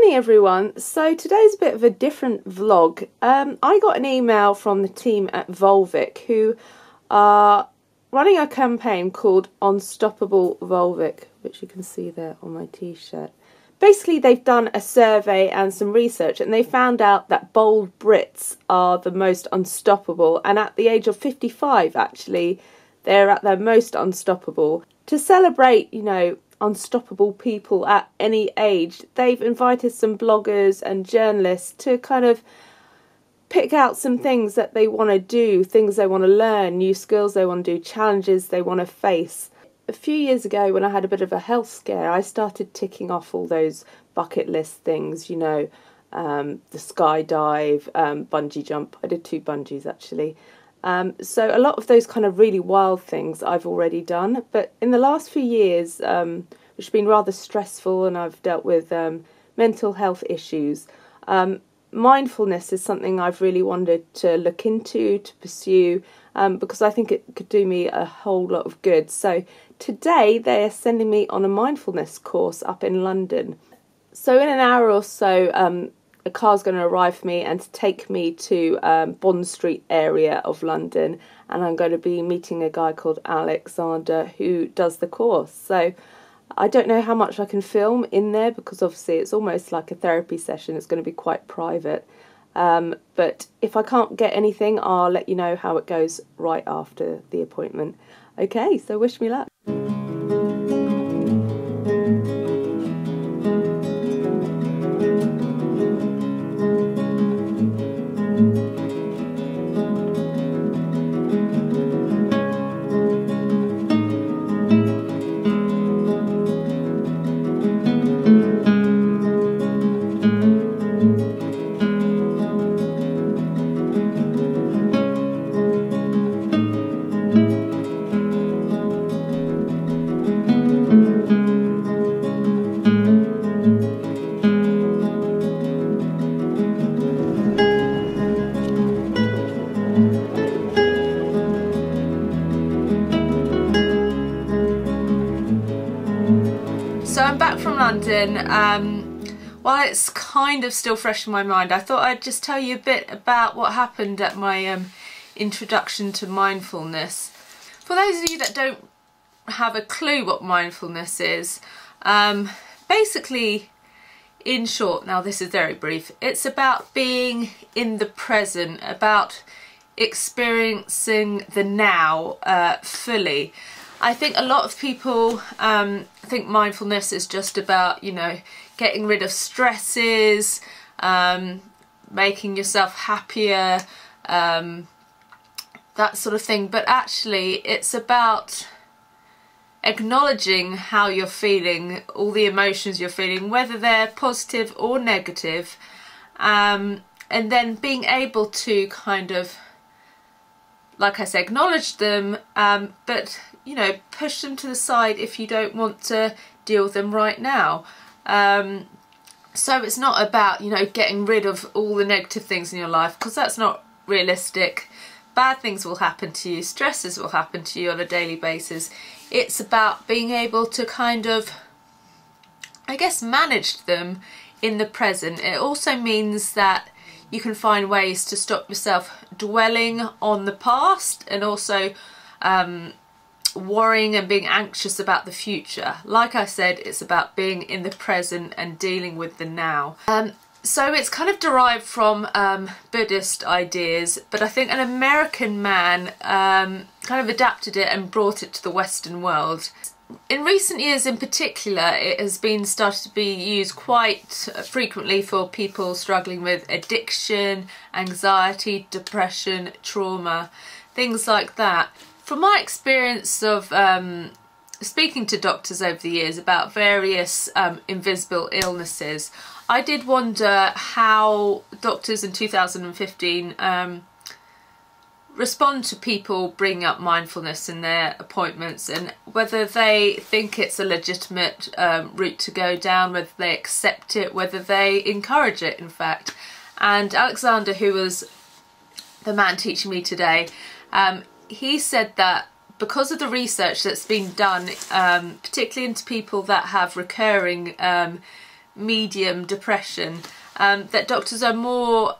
morning everyone. So today's a bit of a different vlog. I got an email from the team at Volvic who are running a campaign called Unstoppable Volvic, which you can see there on my t-shirt. Basically they've done a survey and some research and they found out that bold Brits are the most unstoppable, and at the age of 55 actually they're at their most unstoppable. To celebrate, you know, unstoppable people at any age, they've invited some bloggers and journalists to kind of pick out some things that they want to do, things they want to learn, new skills they want to do, challenges they want to face. A few years ago when I had a bit of a health scare, I started ticking off all those bucket list things, you know, the skydive, bungee jump. I did 2 bungees actually. So a lot of those kind of really wild things I've already done, but in the last few years, which have been rather stressful, and I've dealt with mental health issues, mindfulness is something I've really wanted to look into, to pursue, because I think it could do me a whole lot of good. So today they are sending me on a mindfulness course up in London. So in an hour or so, a car's going to arrive for me and to take me to Bond Street area of London, and I'm going to be meeting a guy called Alexander who does the course. So I don't know how much I can film in there because obviously it's almost like a therapy session. It's going to be quite private, but if I can't get anything, I'll let you know how it goes right after the appointment. Okay, so wish me luck. So I'm back from London. While it's kind of still fresh in my mind, I thought I'd just tell you a bit about what happened at my introduction to mindfulness. For those of you that don't have a clue what mindfulness is, basically, in short, now this is very brief, it's about being in the present, about experiencing the now fully. I think a lot of people think mindfulness is just about, you know, getting rid of stresses, making yourself happier, that sort of thing. But actually it's about acknowledging how you're feeling, all the emotions you're feeling, whether they're positive or negative, and then being able to kind of, like I said, acknowledge them, but you know, push them to the side if you don't want to deal with them right now. So it's not about, you know, getting rid of all the negative things in your life, because that's not realistic. Bad things will happen to you, stresses will happen to you on a daily basis. It's about being able to kind of, I guess, manage them in the present. It also means that you can find ways to stop yourself dwelling on the past and also worrying and being anxious about the future. Like I said, it's about being in the present and dealing with the now. So it's kind of derived from Buddhist ideas, but I think an American man kind of adapted it and brought it to the Western world. In recent years in particular, it has been started to be used quite frequently for people struggling with addiction, anxiety, depression, trauma, things like that. From my experience of speaking to doctors over the years about various invisible illnesses, I did wonder how doctors in 2015 respond to people bringing up mindfulness in their appointments, and whether they think it's a legitimate route to go down, whether they accept it, whether they encourage it, in fact. And Alexander, who was the man teaching me today, he said that because of the research that's been done, particularly into people that have recurring medium depression, that doctors are more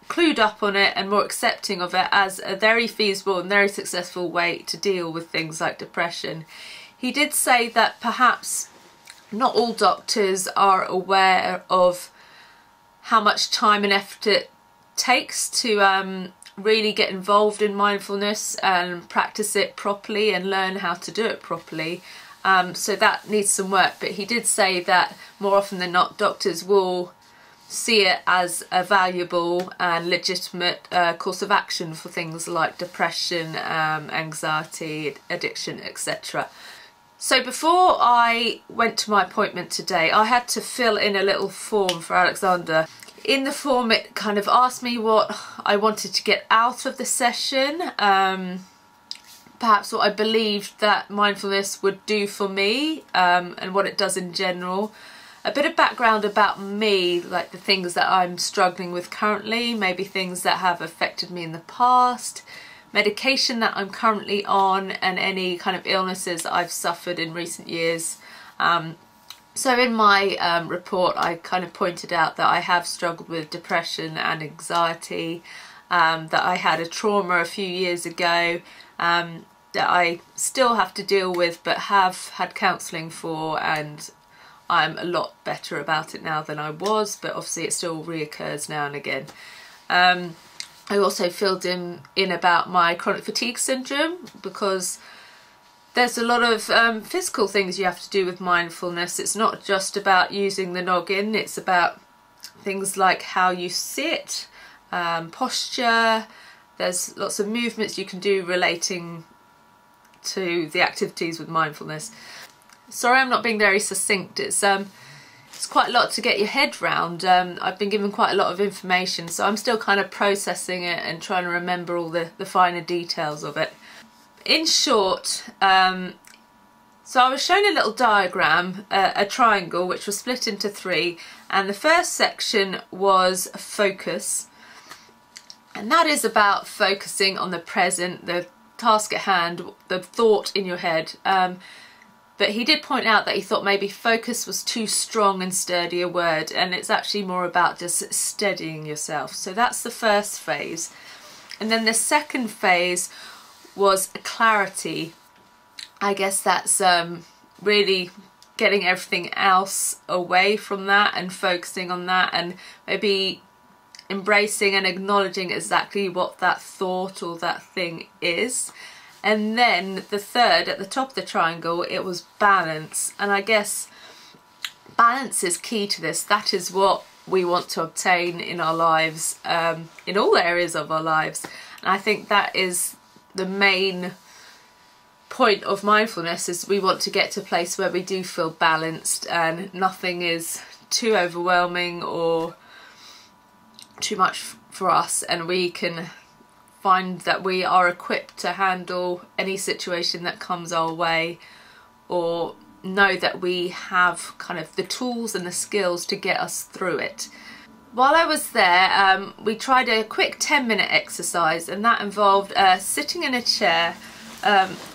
clued up on it and more accepting of it as a very feasible and very successful way to deal with things like depression. He did say that perhaps not all doctors are aware of how much time and effort it takes to really get involved in mindfulness and practice it properly and learn how to do it properly. So that needs some work, but he did say that more often than not doctors will see it as a valuable and legitimate course of action for things like depression, anxiety, addiction, etc. So before I went to my appointment today, I had to fill in a little form for Alexander. In the form it kind of asked me what I wanted to get out of the session, perhaps what I believed that mindfulness would do for me, and what it does in general. A bit of background about me, like the things that I'm struggling with currently, maybe things that have affected me in the past, medication that I'm currently on, and any kind of illnesses that I've suffered in recent years. So in my report I kind of pointed out that I have struggled with depression and anxiety, that I had a trauma a few years ago, that I still have to deal with but have had counselling for, and I'm a lot better about it now than I was, but obviously it still reoccurs now and again. I also filled in about my chronic fatigue syndrome, because there's a lot of physical things you have to do with mindfulness. It's not just about using the noggin, it's about things like how you sit, posture. There's lots of movements you can do relating to the activities with mindfulness. Sorry I'm not being very succinct, it's quite a lot to get your head round. I've been given quite a lot of information, so I'm still kind of processing it and trying to remember all the finer details of it. In short, so I was shown a little diagram, a triangle which was split into three, and the first section was focus, and that is about focusing on the present, the task at hand, the thought in your head. But he did point out that he thought maybe focus was too strong and sturdy a word, and it's actually more about just steadying yourself. So that's the first phase. And then the second phase was clarity. I guess that's really getting everything else away from that and focusing on that, and maybe embracing and acknowledging exactly what that thought or that thing is. And then the third, at the top of the triangle, it was balance. And I guess balance is key to this. That is what we want to obtain in our lives, in all areas of our lives. And I think that is the main point of mindfulness, is we want to get to a place where we do feel balanced and nothing is too overwhelming or too much for us, and we can find that we are equipped to handle any situation that comes our way, or know that we have kind of the tools and the skills to get us through it. While I was there, we tried a quick 10-minute exercise, and that involved sitting in a chair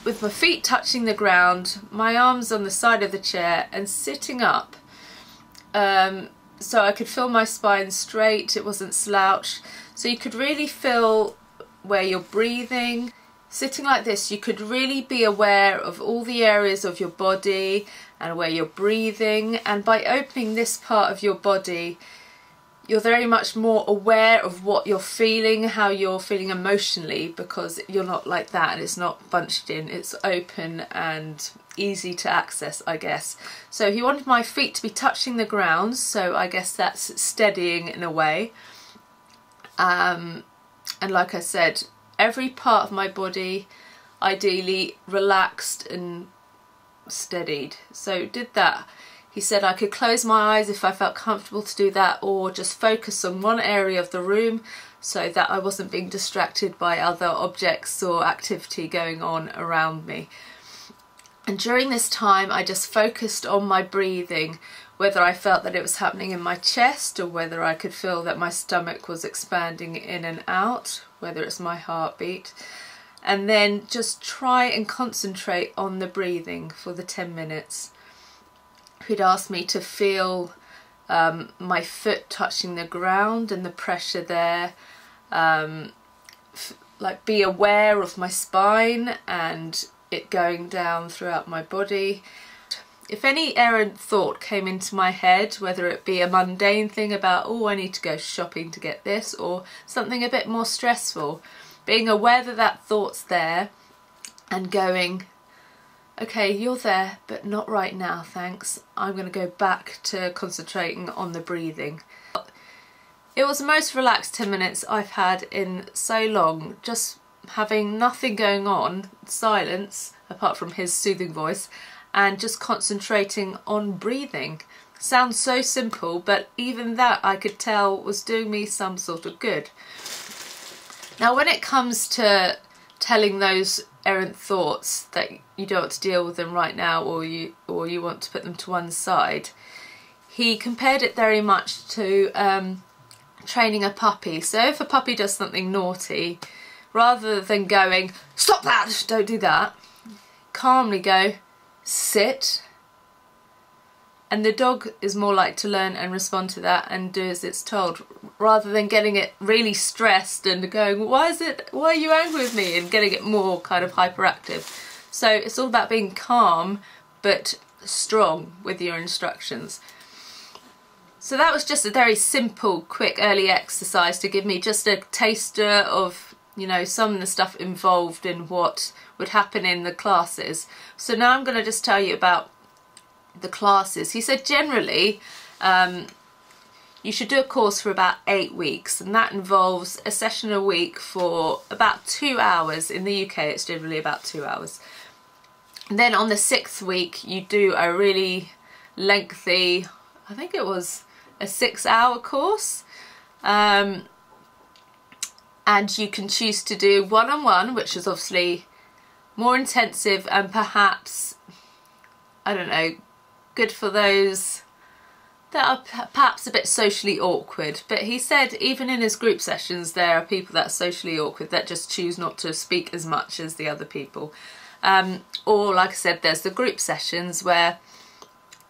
with my feet touching the ground, my arms on the side of the chair, and sitting up so I could feel my spine straight, it wasn't slouched, so you could really feel where you're breathing. Sitting like this, you could really be aware of all the areas of your body and where you're breathing, and by opening this part of your body, you're very much more aware of what you're feeling, how you're feeling emotionally, because you're not like that and it's not bunched in, it's open and easy to access, I guess. So he wanted my feet to be touching the ground, so I guess that's steadying in a way. And like I said, every part of my body ideally relaxed and steadied. So did that. He said I could close my eyes if I felt comfortable to do that, or just focus on one area of the room so that I wasn't being distracted by other objects or activity going on around me. And during this time I just focused on my breathing, whether I felt that it was happening in my chest or whether I could feel that my stomach was expanding in and out, whether it's my heartbeat. And then just try and concentrate on the breathing for the 10 minutes. who'd asked me to feel my foot touching the ground and the pressure there, like be aware of my spine and it going down throughout my body. If any errant thought came into my head, whether it be a mundane thing about, oh, I need to go shopping to get this, or something a bit more stressful, being aware that that thought's there and going, okay, you're there, but not right now, thanks. I'm going to go back to concentrating on the breathing. It was the most relaxed 10 minutes I've had in so long, just having nothing going on, silence, apart from his soothing voice, and just concentrating on breathing. Sounds so simple, but even that I could tell was doing me some sort of good. Now when it comes to telling those errant thoughts that you don't want to deal with them right now, or you want to put them to one side, he compared it very much to training a puppy. So if a puppy does something naughty, rather than going, stop that, don't do that, calmly go, sit, and the dog is more likely to learn and respond to that and do as it's told, rather than getting it really stressed and going, why are you angry with me, and getting it more kind of hyperactive. So it's all about being calm but strong with your instructions. So that was just a very simple, quick, early exercise to give me just a taster of, you know, some of the stuff involved in what would happen in the classes. So now I'm going to just tell you about the classes. He said generally you should do a course for about 8 weeks, and that involves a session a week for about 2 hours. In the UK it's generally about 2 hours. And then on the 6th week you do a really lengthy, I think it was a 6-hour course, and you can choose to do one-on-one, which is obviously more intensive and perhaps, I don't know, good for those that are perhaps a bit socially awkward. But he said even in his group sessions there are people that are socially awkward that just choose not to speak as much as the other people. Or like I said, there's the group sessions where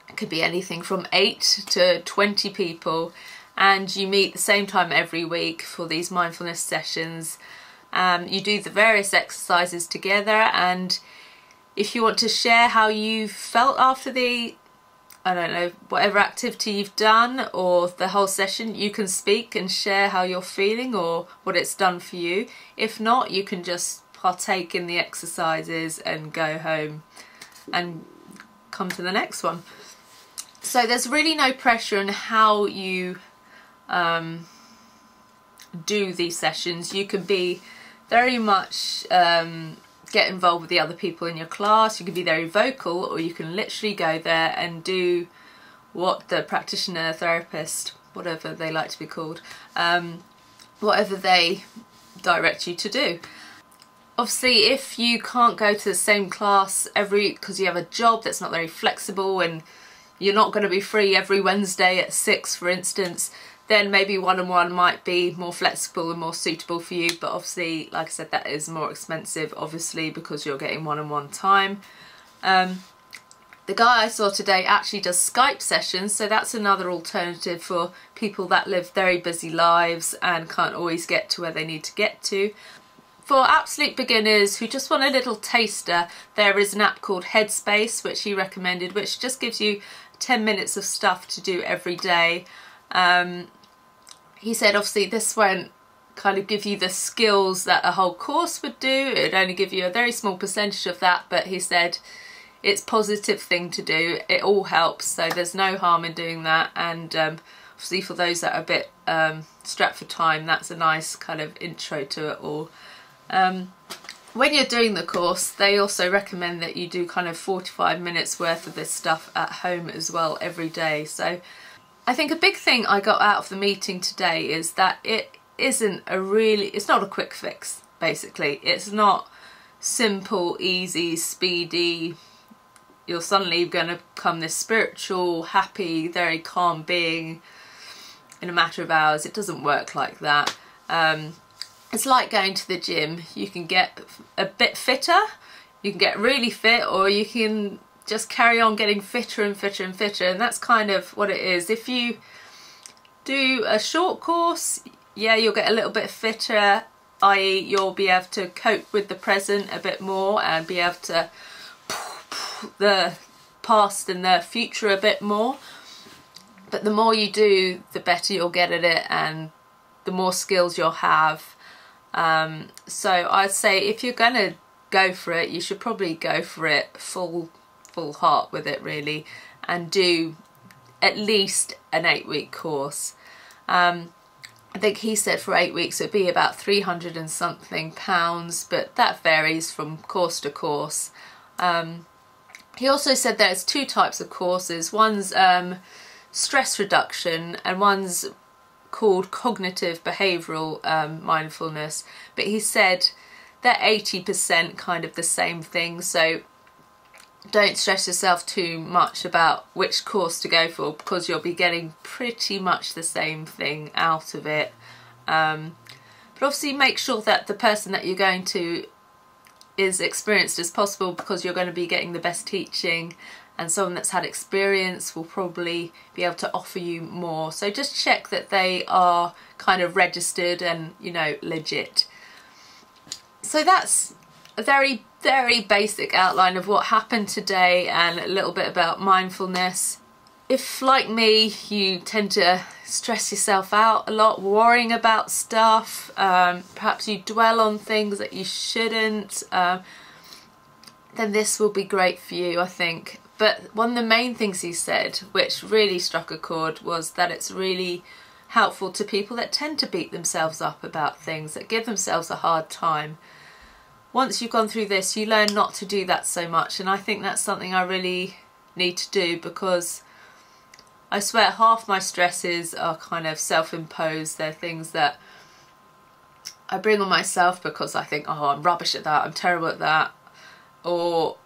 it could be anything from 8 to 20 people, and you meet the same time every week for these mindfulness sessions. You do the various exercises together, and if you want to share how you felt after the, I don't know, whatever activity you've done or the whole session, you can speak and share how you're feeling or what it's done for you. If not, you can just partake in the exercises and go home and come to the next one. So there's really no pressure in how you do these sessions. You can be very much get involved with the other people in your class. You can be very vocal, or you can literally go there and do what the practitioner, therapist, whatever they like to be called, whatever they direct you to do. Obviously, if you can't go to the same class every week because you have a job that's not very flexible and you're not going to be free every Wednesday at 6, for instance, then maybe one-on-one might be more flexible and more suitable for you. But obviously, like I said, that is more expensive, obviously, because you're getting one-on-one time. The guy I saw today actually does Skype sessions, so that's another alternative for people that live very busy lives and can't always get to where they need to get to. For absolute beginners who just want a little taster, there is an app called Headspace, which he recommended, which just gives you 10 minutes of stuff to do every day. He said obviously this won't kind of give you the skills that a whole course would do. It'd only give you a very small percentage of that, but he said it's a positive thing to do. It all helps, so there's no harm in doing that. And obviously for those that are a bit strapped for time, that's a nice kind of intro to it all. When you're doing the course, they also recommend that you do kind of 45 minutes worth of this stuff at home as well every day. So I think a big thing I got out of the meeting today is that it's not a quick fix, basically. It's not simple, easy, speedy, you're suddenly going to become this spiritual, happy, very calm being in a matter of hours. It doesn't work like that. It's like going to the gym. You can get a bit fitter, you can get really fit, or you can just carry on getting fitter and fitter and fitter, and that's kind of what it is. If you do a short course, yeah, you'll get a little bit fitter, i.e. you'll be able to cope with the present a bit more and be able to the past and the future a bit more. But the more you do, the better you'll get at it and the more skills you'll have. So I'd say if you're going to go for it, you should probably go for it full heart with it really, and do at least an 8-week course. I think he said for 8 weeks it'd be about 300 and something pounds, but that varies from course to course. He also said there's 2 types of courses. One's stress reduction and one's called cognitive behavioural mindfulness, but he said they're 80% kind of the same thing, so don't stress yourself too much about which course to go for, because you'll be getting pretty much the same thing out of it. But obviously make sure that the person that you're going to is experienced as possible, because you're going to be getting the best teaching, and someone that's had experience will probably be able to offer you more. So just check that they are kind of registered and, you know, legit. So that's a very basic outline of what happened today and a little bit about mindfulness. If, like me, you tend to stress yourself out a lot, worrying about stuff, perhaps you dwell on things that you shouldn't, then this will be great for you, I think. But one of the main things he said, which really struck a chord, was that it's really helpful to people that tend to beat themselves up about things, that give themselves a hard time. Once you've gone through this, you learn not to do that so much, and I think that's something I really need to do, because I swear half my stresses are kind of self-imposed. They're things that I bring on myself because I think, oh, I'm rubbish at that, I'm terrible at that, or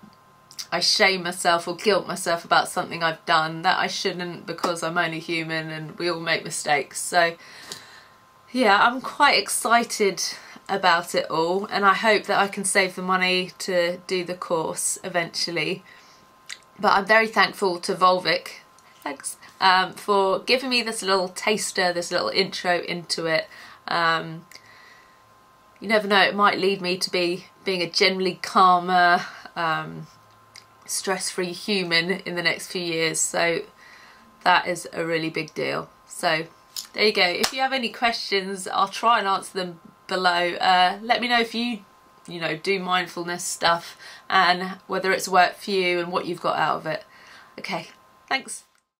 I shame myself or guilt myself about something I've done that I shouldn't, because I'm only human and we all make mistakes. So yeah, I'm quite excited about it all, and I hope that I can save the money to do the course eventually. But I'm very thankful to Volvic, thanks, for giving me this little taster, this little intro into it. You never know, it might lead me to being a generally calmer, stress-free human in the next few years, so that is a really big deal. So there you go. If you have any questions, I'll try and answer them below. Let me know if you do mindfulness stuff and whether it's worked for you and what you've got out of it. Okay, thanks.